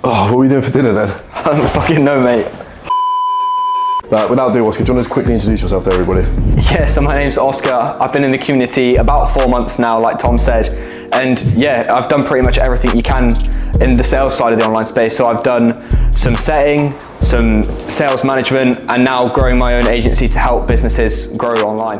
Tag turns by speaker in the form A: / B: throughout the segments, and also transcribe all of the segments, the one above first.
A: Oh, what are we doing for dinner then?
B: I don't fucking know, mate.
A: But without doing, Oscar, do you want to quickly introduce yourself to everybody?
B: Yeah, so my name's Oscar. I've been in the community about 4 months now, like Tom said. And yeah, I've done pretty much everything you can in the sales side of the online space. So I've done some setting, some sales management, and now growing my own agency to help businesses grow online.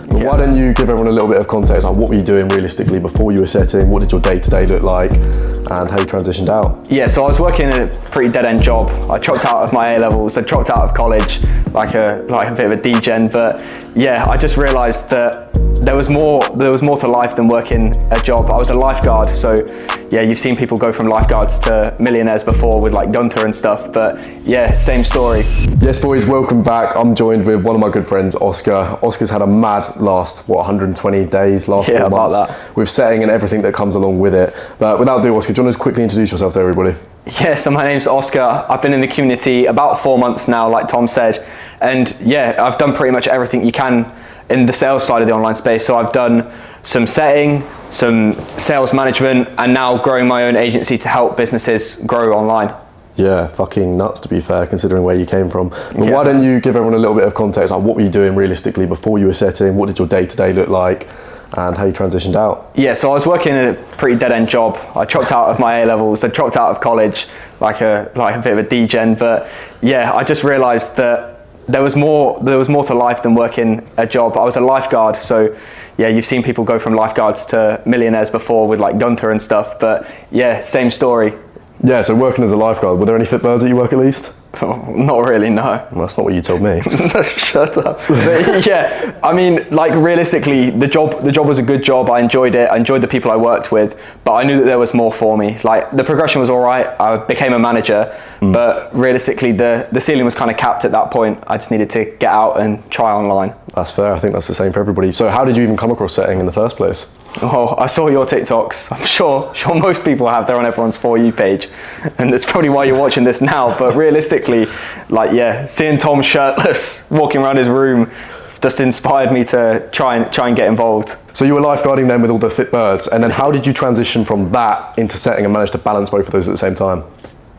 A: But why don't you give everyone a little bit of context on what were you doing realistically before you were setting? What did your day-to-day look like? And how you transitioned out?
B: Yeah, so I was working in a pretty dead-end job. I dropped out of my A-levels, I dropped out of college, like a bit of a degen, but yeah, I just realised that there was more to life than working a job. I was a lifeguard, so yeah, you've seen people go from lifeguards to millionaires before with like Gunther and stuff, but yeah, same story.
A: Yes, boys, welcome back. I'm joined with one of my good friends, Oscar. Oscar's had a mad last, 120 days, last 4 months,
B: that.
A: with setting and everything that comes along with it. But without doing, Oscar, do you want to quickly introduce yourself to everybody?
B: Yeah, so my name's Oscar. I've been in the community about 4 months now, like Tom said. And yeah, I've done pretty much everything you can in the sales side of the online space. So I've done some setting, some sales management, and now growing my own agency to help businesses grow online.
A: Yeah, fucking nuts to be fair, considering where you came from. But why don't you give everyone a little bit of context on what were you doing realistically before you were setting? What did your day-to-day look like? And how you transitioned out?
B: Yeah, so I was working in a pretty dead-end job. I dropped out of my A-levels, I dropped out of college, like a bit of a degen, but yeah, I just realised that there was more to life than working a job. I was a lifeguard, so yeah, you've seen people go from lifeguards to millionaires before with like Gunther and stuff, but yeah, same story.
A: Yeah, so working as a lifeguard, were there any fit birds at your work at least?
B: Oh, not really, no.
A: Well, that's not what you told me.
B: Shut up. But yeah, I mean, like realistically, the job was a good job. I enjoyed it. I enjoyed the people I worked with, but I knew that there was more for me. Like the progression was all right. I became a manager, but realistically, the ceiling was kind of capped at that point. I just needed to get out and try online.
A: That's fair. I think that's the same for everybody. So how did you even come across setting in the first place?
B: Oh, I saw your TikToks. I'm sure most people have. They're on everyone's For You page, and that's probably why you're watching this now. But realistically, like yeah, seeing Tom shirtless walking around his room just inspired me to try and get involved.
A: So you were lifeguarding then with all the fit birds, and then how did you transition from that into setting and manage to balance both of those at the same time?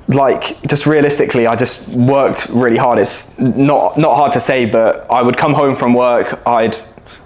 B: Like just realistically, I just worked really hard. It's not hard to say, but I would come home from work, I'd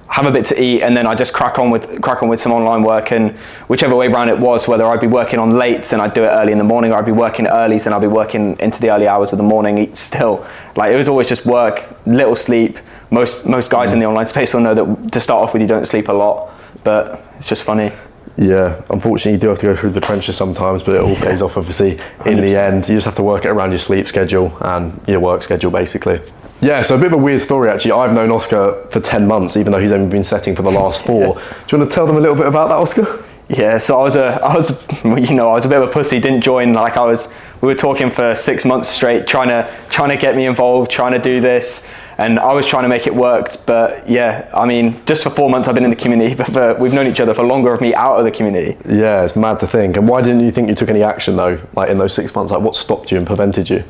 B: have a bit to eat, and then I just crack on with some online work, and whichever way around it was, whether I'd be working on lates and I'd do it early in the morning, or I'd be working earlys and I'd be working into the early hours of the morning. Still, like it was always just work, little sleep. Most guys in the online space will know that to start off with, you don't sleep a lot, but it's just funny.
A: Yeah, unfortunately you do have to go through the trenches sometimes, but it all pays off obviously 100%. In the end. You just have to work it around your sleep schedule and your work schedule basically. Yeah, so a bit of a weird story actually. I've known Oscar for 10 months, even though he's only been setting for the last 4. Do you want to tell them a little bit about that, Oscar?
B: Yeah, so I was a bit of a pussy, didn't join, we were talking for 6 months straight, trying to get me involved, trying to do this, and I was trying to make it work, but yeah, I mean, just for 4 months I've been in the community, but we've known each other for longer of me out of the community. Yeah,
A: it's mad to think. And why didn't you think you took any action though, like in those 6 months? Like what stopped you and prevented you?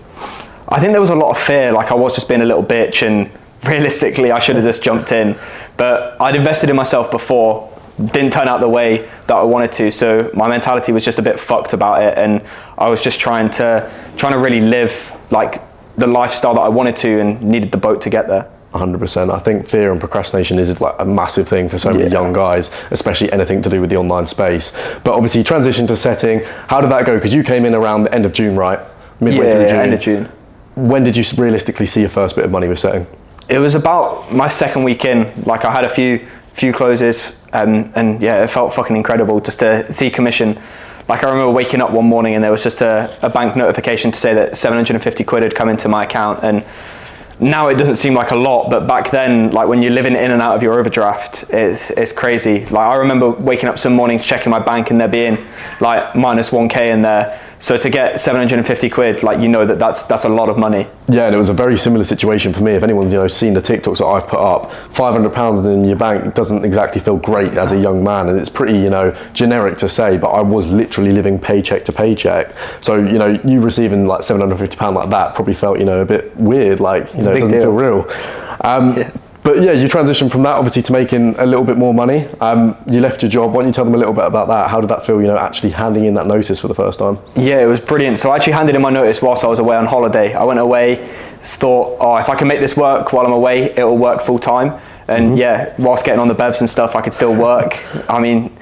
B: I think there was a lot of fear, like I was just being a little bitch, and realistically I should have just jumped in, but I'd invested in myself before, didn't turn out the way that I wanted to, so my mentality was just a bit fucked about it, and I was just trying to really live like the lifestyle that I wanted to and needed the boat to get there.
A: 100%. I think fear and procrastination is like a massive thing for so many young guys, especially anything to do with the online space. But obviously you transitioned to setting. How did that go? Because you came in around the end of June, right? Midway through June.
B: End of June.
A: When did you realistically see your first bit of money with setting?
B: It was about my second week in. Like I had a few closes, and yeah, it felt fucking incredible just to see commission. Like I remember waking up one morning and there was just a bank notification to say that 750 quid had come into my account, and now it doesn't seem like a lot, but back then, like when you're living in and out of your overdraft, it's crazy. Like I remember waking up some mornings checking my bank and there being like minus 1k in there. So to get 750 quid, like that's a lot of money.
A: Yeah, and it was a very similar situation for me. If anyone's seen the TikToks that I've put up, £500 in your bank doesn't exactly feel great as a young man, and it's pretty generic to say, but I was literally living paycheck to paycheck. So you receiving like £750 like that probably felt a bit weird, like it doesn't feel real. But yeah, you transitioned from that obviously to making a little bit more money. You left your job. Why don't you tell them a little bit about that? How did that feel, actually handing in that notice for the first time?
B: Yeah, it was brilliant. So I actually handed in my notice whilst I was away on holiday. I went away, thought, oh, if I can make this work while I'm away, it'll work full time. And yeah, whilst getting on the bevs and stuff, I could still work. I mean,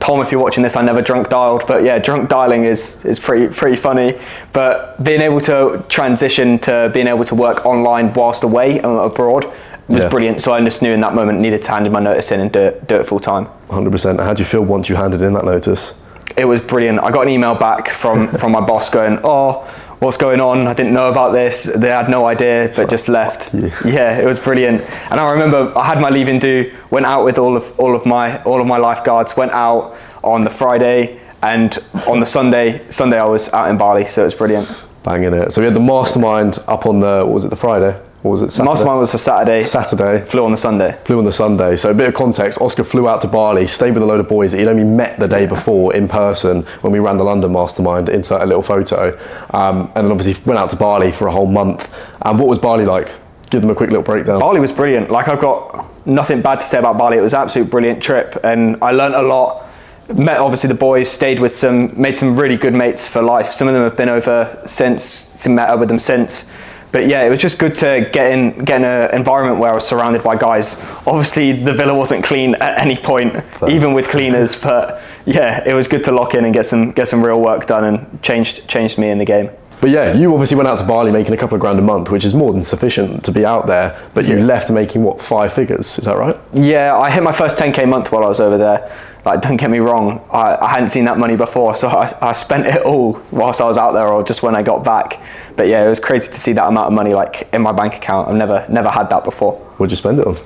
B: Tom, if you're watching this, I never drunk dialed, but yeah, drunk dialing is pretty funny. But being able to transition to being able to work online whilst away and abroad was brilliant. So I just knew in that moment needed to hand in my notice in and do it full time.
A: 100%. How did you feel once you handed in that notice?
B: It was brilliant. I got an email back from my boss going, oh, what's going on? I didn't know about this. They had no idea, but just left. Yeah, it was brilliant. And I remember I had my leaving due, went out with all of my lifeguards, went out on the Friday, and on the Sunday I was out in Bali, so it was brilliant.
A: Banging it. So we had the mastermind up on the, what was it, the Friday? Or was it Saturday?
B: Mastermind was the Saturday. Flew on the Sunday. So a bit of context, Oscar flew out to Bali, stayed with a load of boys that he'd only met the day before in person when we ran the London Mastermind, insert a little photo. And then obviously went out to Bali for a whole month. And what was Bali like? Give them a quick little breakdown. Bali was brilliant. Like, I've got nothing bad to say about Bali. It was an absolute brilliant trip, and I learnt a lot. Met obviously the boys, stayed with made some really good mates for life. Some of them have been over since, met up with them since. But yeah, it was just good to get in an environment where I was surrounded by guys. Obviously, the villa wasn't clean at any point, even with cleaners. But yeah, it was good to lock in and get some real work done, and changed me in the game.
A: But yeah, you obviously went out to Bali making a couple of grand a month, which is more than sufficient to be out there. But you left making what, 5 figures? Is that right?
B: Yeah, I hit my first 10k month while I was over there. Like, don't get me wrong, I hadn't seen that money before, so I spent it all whilst I was out there, or just when I got back. But yeah, it was crazy to see that amount of money like in my bank account. I've never had that before.
A: What'd you spend it on?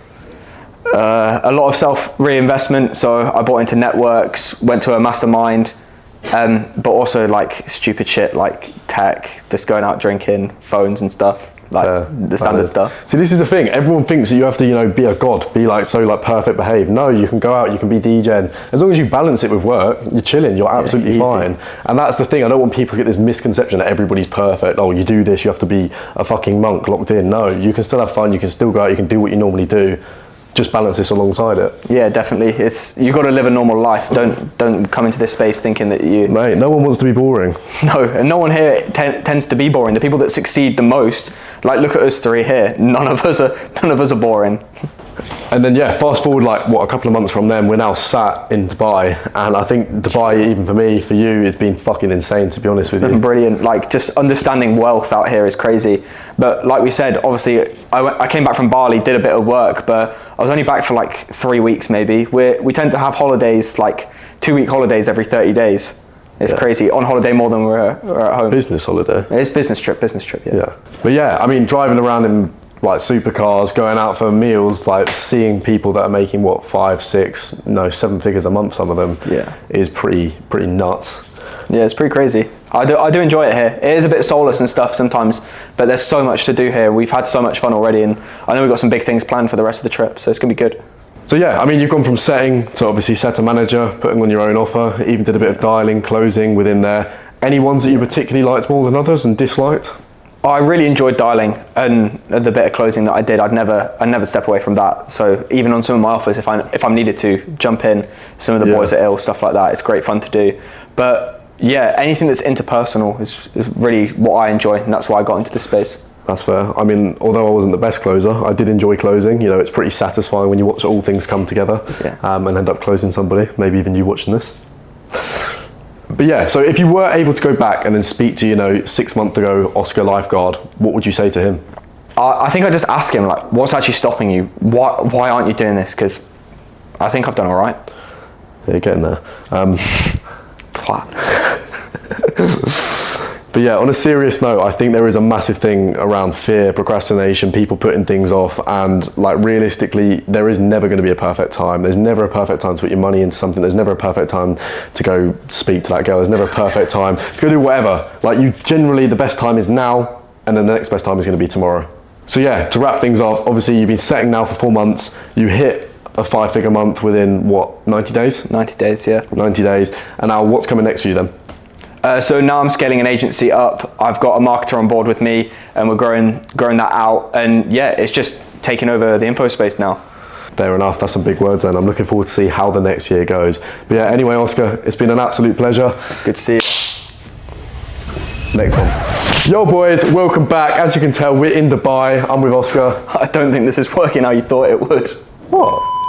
B: A lot of self reinvestment. So I bought into networks, went to a mastermind, but also like stupid shit like tech, just going out drinking, phones and stuff. Like the standard stuff.
A: See, this is the thing. Everyone thinks that you have to, be a god, be like perfect behaved. No, you can go out, you can be DJing. As long as you balance it with work, you're chilling, you're absolutely fine. And that's the thing. I don't want people to get this misconception that everybody's perfect. Oh, you do this, you have to be a fucking monk locked in. No, you can still have fun, you can still go out, you can do what you normally do. Just balance this alongside it.
B: Yeah, definitely. You've got to live a normal life. Don't come into this space thinking that you...
A: Mate, no one wants to be boring.
B: No, and no one here tends to be boring. The people that succeed the most, like, look at us three here. None of us are boring.
A: And then fast forward a couple of months from then, we're now sat in Dubai, and I think Dubai, even for me, for you, has been fucking insane, to be honest with you. It's been
B: brilliant. Like, just understanding wealth out here is crazy. But like we said, obviously, I came back from Bali, did a bit of work, but I was only back for 3 weeks maybe. We tend to have holidays, 2-week holidays every 30 days. It's crazy. On holiday more than we're at home.
A: Business holiday.
B: It's business trip, yeah.
A: But yeah, I mean, driving around in supercars, going out for meals, seeing people that are making 5, 6, 7 figures a month, some of them, is pretty nuts.
B: Yeah, it's pretty crazy. I do enjoy it here. It is a bit soulless and stuff sometimes, but there's so much to do here. We've had so much fun already, and I know we've got some big things planned for the rest of the trip, so it's gonna be good.
A: So yeah, I mean, you've gone from setting to obviously set a manager, putting on your own offer, even did a bit of dialing, closing within there. Any ones that you particularly liked more than others and disliked?
B: I really enjoyed dialing, and the bit of closing that I did, I'd never step away from that. So even on some of my offers, if I'm needed to jump in, some of the boys are ill, stuff like that, it's great fun to do. But yeah, anything that's interpersonal is really what I enjoy, and that's why I got into this space.
A: That's fair. I mean, although I wasn't the best closer, I did enjoy closing. It's pretty satisfying when you watch all things come together and end up closing somebody, maybe even you watching this. But yeah, so if you were able to go back and then speak to, 6 months ago, Oscar lifeguard, what would you say to him?
B: I think I'd just ask him, what's actually stopping you? Why aren't you doing this? Because I think I've done all right.
A: Yeah, you're getting there.
B: Twat.
A: But yeah, on a serious note, I think there is a massive thing around fear, procrastination, people putting things off, and realistically, there is never going to be a perfect time. There's never a perfect time to put your money into something. There's never a perfect time to go speak to that girl. There's never a perfect time to go do whatever. Generally, the best time is now, and then the next best time is going to be tomorrow. So yeah, to wrap things off, obviously you've been setting now for 4 months. You hit a 5-figure month within 90 days?
B: 90 days, yeah.
A: 90 days. And now what's coming next for you then?
B: So now I'm scaling an agency up. I've got a marketer on board with me, and we're growing that out. And yeah, it's just taking over the info space now.
A: Fair enough, that's some big words then. I'm looking forward to see how the next year goes. But yeah, anyway, Oscar, it's been an absolute pleasure.
B: Good to see you.
A: Next one. Yo boys, welcome back. As you can tell, we're in Dubai. I'm with Oscar.
B: I don't think this is working how you thought it would.
A: What?